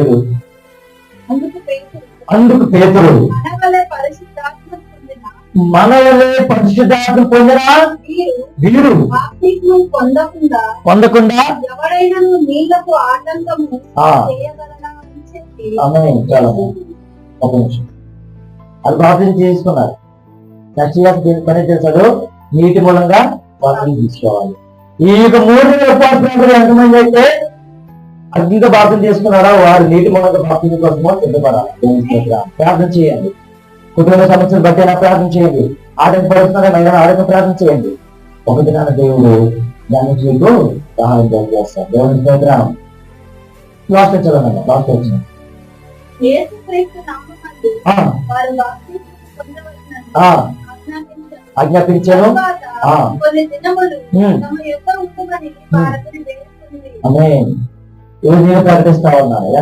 7. అందుకు పేతురు మన వలె పరిశుద్ధాత్మ పొందిన వీరు పొందకుండా ఎవరైనా నీళ్లకు ఆటంకము చేయగలరా అని చెప్పి చాలా ఒక నిమిషం అది బాప్తిజం చేసుకున్నారు. నెక్స్ట్ పని చేశాడు, నీటి మూలంగా బాప్తిజం తీసుకోవాలి. ఈ 3 ఉపవాసాలు ఎంతమంది అయితే అగ్నిగా బాప్తిజం చేసుకున్నారో వారు నీటి మూలంగా బాప్తిజం కోసమో సిద్ధపడాలి. ప్రార్థన చేయండి. కుటుంబ సమస్యలు బట్టి ప్రార్థన చేయండి. ఆటంక పడుతున్నారా ఆటంక ప్రార్థన చేయండి. ఒక దినాన దేవుడు దాన్ని మీకు సహాయం చేస్తారు. దేవుని స్తోత్రం. లాస్ట్ వచ్చారన్నమాట. లాస్ట్ వచ్చింది ఆజ్ఞాపించాను. ఆమె ఎవరు ప్రకటిస్తా ఉన్నారు.